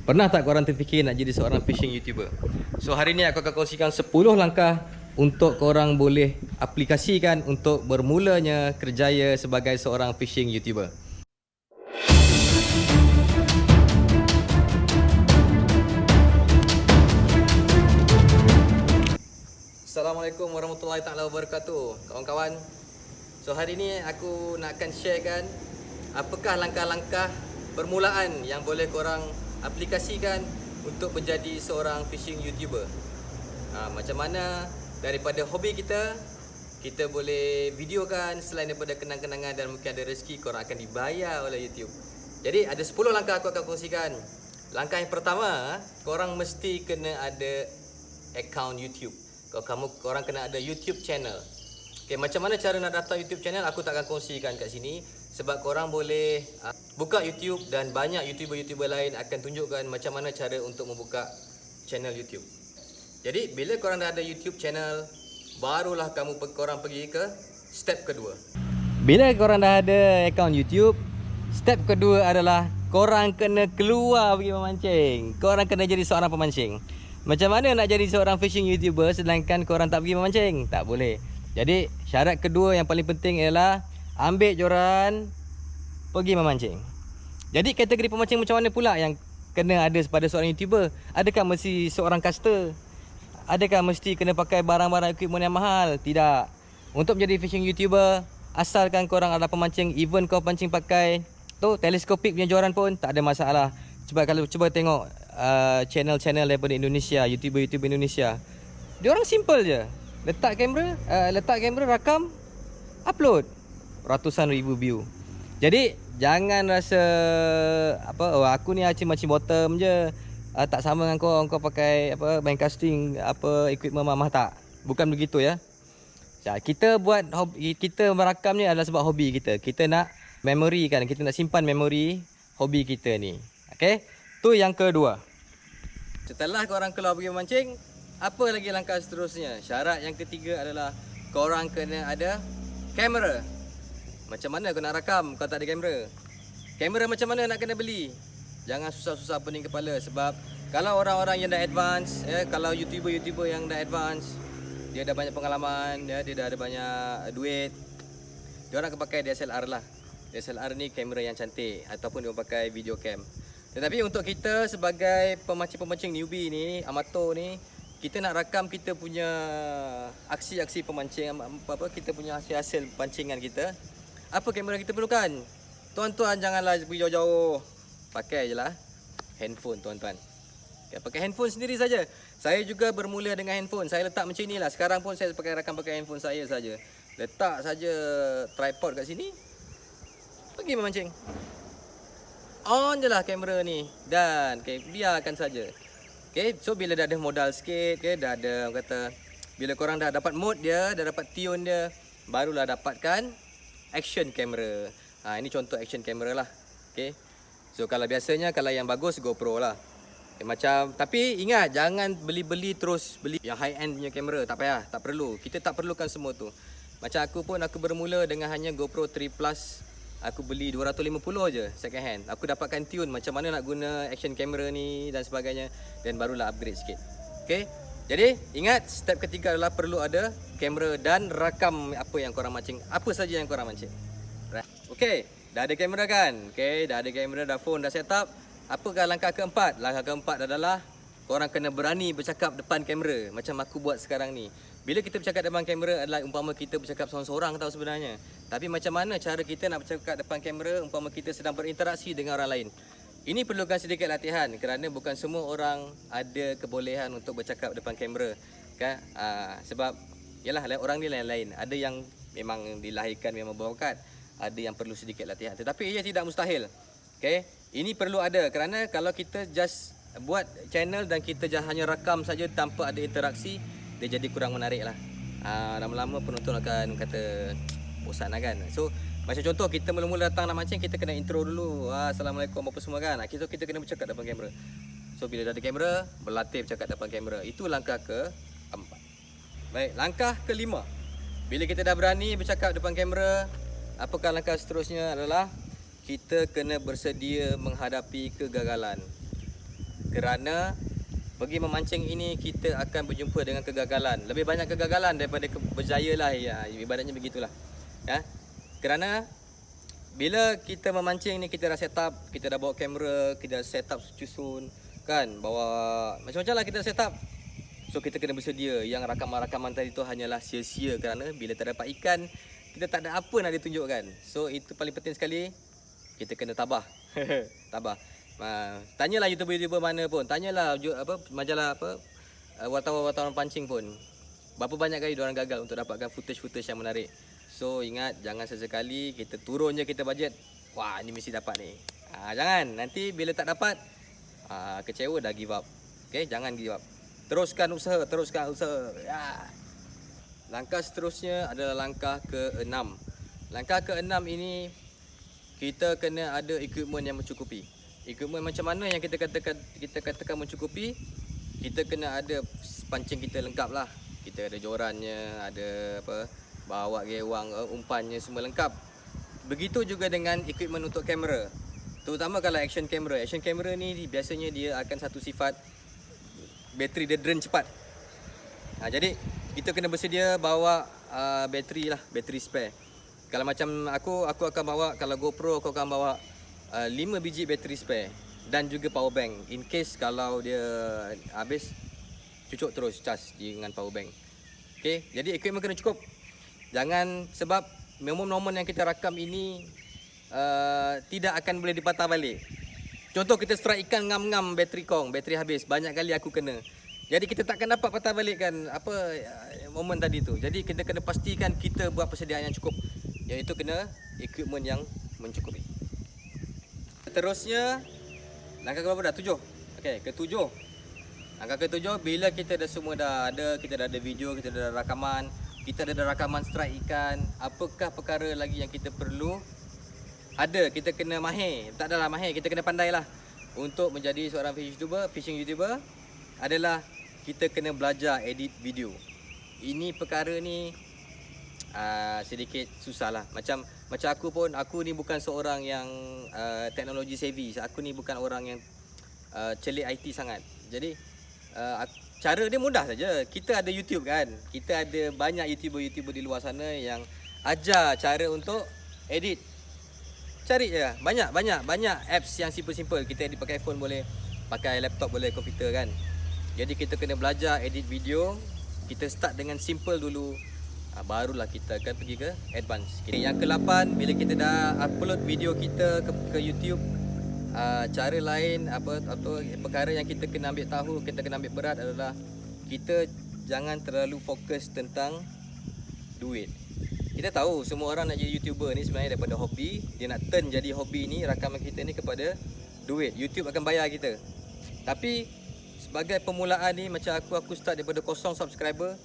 Pernah tak korang terfikir nak jadi seorang fishing YouTuber? So hari ni aku akan kongsikan 10 langkah untuk korang boleh aplikasikan untuk bermulanya kerjaya sebagai seorang fishing YouTuber. Assalamualaikum warahmatullahi taala wabarakatuh, kawan-kawan. So hari ni aku nak akan sharekan apakah langkah-langkah permulaan yang boleh korang aplikasikan untuk menjadi seorang fishing YouTuber. Macam mana daripada hobi kita boleh videokan, selain daripada kenang-kenangan dan mungkin ada rezeki, korang akan dibayar oleh YouTube. Jadi ada 10 langkah aku akan kongsikan. Langkah yang pertama, korang mesti kena ada akaun YouTube. Korang kena ada YouTube channel. Okay, macam mana cara nak daftar YouTube channel aku tak akan kongsikan kat sini, sebab korang boleh buka YouTube dan banyak YouTuber-YouTuber lain akan tunjukkan macam mana cara untuk membuka channel YouTube. Jadi bila korang dah ada YouTube channel, barulah korang pergi ke step kedua. Bila korang dah ada akaun YouTube, step kedua adalah korang kena keluar pergi memancing. Korang kena jadi seorang pemancing. Macam mana nak jadi seorang fishing YouTuber sedangkan korang tak pergi memancing? Tak boleh. Jadi syarat kedua yang paling penting ialah ambil joran, pergi memancing. Jadi kategori pemancing macam mana pula yang kena ada pada seorang YouTuber? Adakah mesti seorang caster? Adakah mesti kena pakai barang-barang equipment yang mahal? Tidak. Untuk menjadi fishing YouTuber, asalkan korang adalah pemancing, even kau pancing pakai teleskopik punya joran pun tak ada masalah. Sebab kalau cuba tengok channel-channel daripada Indonesia, YouTuber-YouTuber Indonesia, dia orang simple je. Letak kamera, rakam, upload, ratusan ribu view. Jadi jangan rasa aku ni macam bottom je, tak sama dengan kau pakai main casting equipment mahal, tak. Bukan begitu ya. Kita buat hobi, kita merakam ni adalah sebab hobi kita. Kita nak memory kan, kita nak simpan memori hobi kita ni. Okey, tu yang kedua. Setelah korang keluar pergi memancing, apa lagi langkah seterusnya? Syarat yang ketiga adalah korang kena ada kamera. Macam mana kau nak rakam kalau tak ada kamera? Kamera macam mana nak kena beli? Jangan susah-susah pening kepala, sebab kalau orang-orang yang dah advance, kalau YouTuber-YouTuber yang dah advance, dia dah banyak pengalaman, dia dah ada banyak duit, dia orang akan pakai DSLR lah. DSLR ni kamera yang cantik, ataupun dia pakai video cam. Tetapi untuk kita sebagai pemancing-pemancing newbie ni, amatur ni, kita nak rakam kita punya aksi-aksi pemancing, kita punya hasil-hasil pancingan kita. Apa kamera kita perlukan? Tuan-tuan janganlah pergi jauh-jauh. Pakai je lah handphone tuan-tuan. Pakai handphone sendiri saja. Saya juga bermula dengan handphone. Saya letak macam inilah. Sekarang pun saya rakam pakai handphone saya saja. Letak saja tripod kat sini, pergi memancing. On je lah kamera ni dan biarkan saja. So bila dah ada modal sikit, dah ada bila korang dah dapat mode dia, dah dapat tune dia, barulah dapatkan action camera. Ini contoh action camera lah. So kalau biasanya kalau yang bagus GoPro lah. Tapi ingat, jangan beli terus beli yang high end punya kamera. Tak payah, tak perlu. Kita tak perlukan semua tu. Macam aku bermula dengan hanya GoPro 3 Plus. Aku beli 250 je second hand. Aku dapatkan tune macam mana nak guna action camera ni dan sebagainya, dan barulah upgrade sikit. Jadi ingat, step ketiga adalah perlu ada kamera dan rakam apa yang korang mancing, apa saja yang korang mancing. Dah ada kamera kan? Dah ada kamera, dah phone, dah set up. Apakah langkah keempat? Langkah keempat adalah korang kena berani bercakap depan kamera macam aku buat sekarang ni. Bila kita bercakap depan kamera adalah umpama kita bercakap seorang-seorang tau sebenarnya. Tapi macam mana cara kita nak bercakap depan kamera umpama kita sedang berinteraksi dengan orang lain? Ini perlukan sedikit latihan kerana bukan semua orang ada kebolehan untuk bercakap depan kamera. Sebab yalah, orang ni lain-lain. Ada yang memang dilahirkan memang berbakat, ada yang perlu sedikit latihan. Tetapi ia tidak mustahil. Ini perlu ada kerana kalau kita just buat channel dan kita hanya rakam saja tanpa ada interaksi, dia jadi kurang menarik lah. Lama-lama penonton akan kata bosan lah kan. So macam contoh, kita mula-mula datang nak mancing, kita kena intro dulu. Assalamualaikum apa semua kan. Kita kena bercakap depan kamera. So bila dah ada kamera, berlatih bercakap depan kamera. Itu langkah keempat. Baik, langkah kelima. Bila kita dah berani bercakap depan kamera, apakah langkah seterusnya adalah kita kena bersedia menghadapi kegagalan. Kerana pergi memancing ini kita akan berjumpa dengan kegagalan. Lebih banyak kegagalan daripada berjaya lah, ya, ibaratnya begitulah. Ya. Kerana bila kita memancing ni, kita dah set up, kita dah bawa kamera, kita dah set up susun kan, bawa macam-macam lah kita dah set up. So kita kena bersedia. Yang rakaman-rakaman tadi tu hanyalah sia-sia kerana bila tak dapat ikan, kita tak ada apa nak ditunjukkan. So itu paling penting sekali, kita kena tabah. Tabah. Tanyalah YouTuber-YouTuber mana pun, tanyalah majalah wartawan-wartawan pancing pun, berapa banyak kali diorang gagal untuk dapatkan footage-footage yang menarik. So ingat, jangan sesekali kita turun je kita bajet, wah ni mesti dapat ni. Jangan, nanti bila tak dapat kecewa, dah give up. Okay, jangan give up. Teruskan usaha, ya. Langkah seterusnya adalah langkah ke-6. Langkah ke-6 ini, kita kena ada equipment yang mencukupi. Equipment macam mana yang kita katakan mencukupi? Kita kena ada pancing kita lengkap lah. Kita ada jorannya, ada bawa gewang, umpannya semua lengkap. Begitu juga dengan equipment untuk kamera. Terutama kalau action camera. Action camera ni biasanya dia akan satu sifat, bateri dia drain cepat. Jadi kita kena bersedia bawa bateri lah, bateri spare. Kalau macam aku akan bawa, kalau GoPro aku akan bawa 5 biji bateri spare dan juga power bank in case kalau dia habis, cucuk terus cas dengan power bank. Okay, jadi equipment kena cukup. Jangan, sebab momen-momen yang kita rakam ini tidak akan boleh dipatah balik. Contoh kita strike ikan ngam-ngam, bateri kong, bateri habis, banyak kali aku kena. Jadi kita takkan dapat patah balik kan momen tadi tu. Jadi kita kena pastikan kita buat persediaan yang cukup, iaitu kena equipment yang mencukupi. Terusnya langkah ke berapa dah? 7. Okey, ke-7. Langkah ke-7, bila kita dah semua dah ada, kita dah ada video, kita dah ada rakaman, kita dah ada rakaman strike ikan, apakah perkara lagi yang kita perlu? Ada, kita kena mahir. Tak adalah mahir, kita kena pandai lah. Untuk menjadi seorang fishing YouTuber adalah kita kena belajar edit video. Ini perkara ni sedikit susah lah. Macam aku ni bukan seorang yang teknologi savvy. Aku ni bukan orang yang celik IT sangat. Jadi cara dia mudah saja. Kita ada YouTube kan. Kita ada banyak YouTuber di luar sana yang ajar cara untuk edit. Cari je, banyak apps yang simple. Kita edit pakai phone boleh, pakai laptop boleh, komputer kan. Jadi kita kena belajar edit video. Kita start dengan simple dulu, barulah kita akan pergi ke advance. Yang ke-8, bila kita dah upload video kita ke YouTube, cara lain atau perkara yang kita kena ambil tahu, kita kena ambil berat adalah kita jangan terlalu fokus tentang duit. Kita tahu semua orang nak jadi YouTuber ni sebenarnya daripada hobi. Dia nak turn jadi hobi ni, rakaman kita ni, kepada duit. YouTube akan bayar kita. Tapi sebagai permulaan ni, macam aku start daripada 0 subscriber,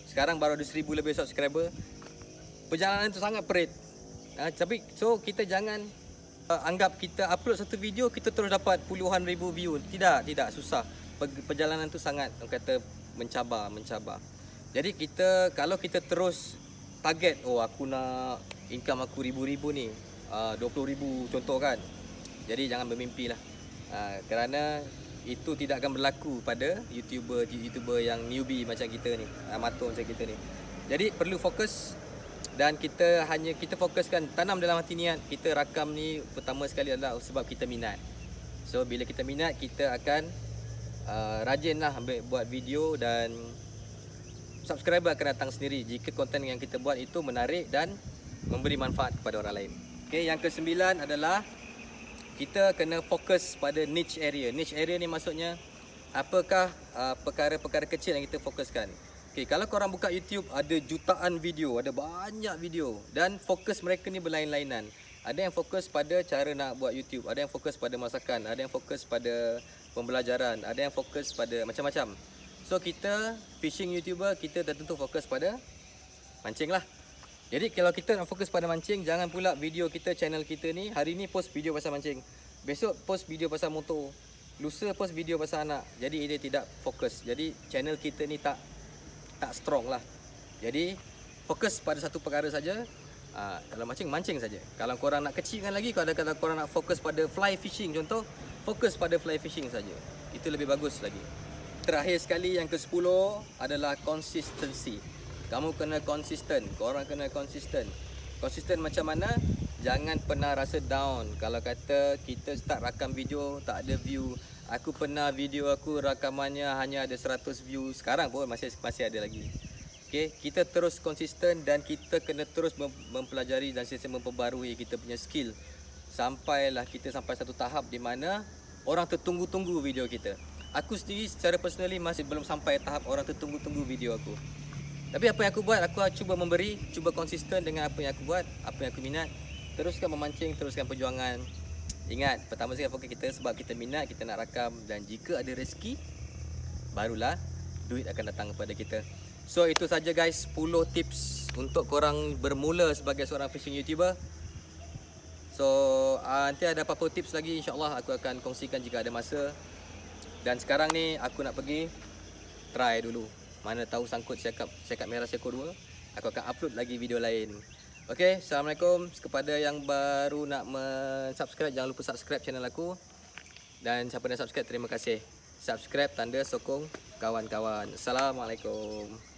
sekarang baru ada 1000 lebih subscriber. Perjalanan tu sangat perit. Tapi so kita jangan anggap kita upload satu video kita terus dapat puluhan ribu view. Tidak, susah. Perjalanan tu sangat, orang kata, mencabar. Jadi kalau kita terus target, aku nak income aku ribu-ribu ni, 20,000 contoh kan. Jadi jangan bermimpi lah. Kerana itu tidak akan berlaku pada YouTuber yang newbie macam kita ni, amatur macam kita ni. Jadi perlu fokus, dan kita fokuskan, tanam dalam hati niat kita rakam ni pertama sekali adalah sebab kita minat. So bila kita minat, kita akan rajin lah buat video, dan subscriber akan datang sendiri jika konten yang kita buat itu menarik dan memberi manfaat kepada orang lain. Okay, yang ke-9 adalah kita kena fokus pada niche area. Niche area ni maksudnya apakah perkara-perkara kecil yang kita fokuskan. Okay, kalau korang buka YouTube, ada jutaan video, ada banyak video, dan fokus mereka ni berlain-lainan. Ada yang fokus pada cara nak buat YouTube, ada yang fokus pada masakan, ada yang fokus pada pembelajaran, ada yang fokus pada macam-macam. So kita fishing YouTuber, kita dah tentu fokus pada mancing lah. Jadi kalau kita nak fokus pada mancing, jangan pula video kita, channel kita ni, hari ni post video pasal mancing, besok post video pasal motor, lusa post video pasal anak. Jadi dia tidak fokus. Jadi channel kita ni tak strong lah. Jadi fokus pada satu perkara saja. Kalau mancing saja. Kalau korang nak kecilkan lagi, kalau korang nak fokus pada fly fishing, contoh fokus pada fly fishing saja. Itu lebih bagus lagi. Terakhir sekali yang ke-10 adalah consistency. Kamu kena konsisten, korang kena konsisten. Konsisten macam mana? Jangan pernah rasa down. Kalau kata kita start rakam video tak ada view. Aku pernah video aku rakamannya hanya ada 100 view. Sekarang pun masih ada lagi. Okay, kita terus konsisten dan kita kena terus mempelajari dan sentiasa memperbarui kita punya skill. Sampailah kita sampai satu tahap di mana orang tertunggu-tunggu video kita. Aku sendiri secara personally masih belum sampai tahap orang tertunggu-tunggu video aku. Tapi apa yang aku buat, aku cuba memberi, cuba konsisten dengan apa yang aku buat, apa yang aku minat. Teruskan memancing, teruskan perjuangan. Ingat, pertama sekali fokus kita sebab kita minat, kita nak rakam. Dan jika ada rezeki, barulah duit akan datang kepada kita. So itu saja guys, 10 tips untuk korang bermula sebagai seorang fishing YouTuber. So nanti ada apa-apa tips lagi, insyaAllah aku akan kongsikan jika ada masa. Dan sekarang ni aku nak pergi try dulu. Mana tahu sangkut cakap merah seekor 2, aku akan upload lagi video lain. Okay, Assalamualaikum. Kepada yang baru nak subscribe, jangan lupa subscribe channel aku. Dan siapa yang subscribe, terima kasih. Subscribe tanda sokong kawan-kawan. Assalamualaikum.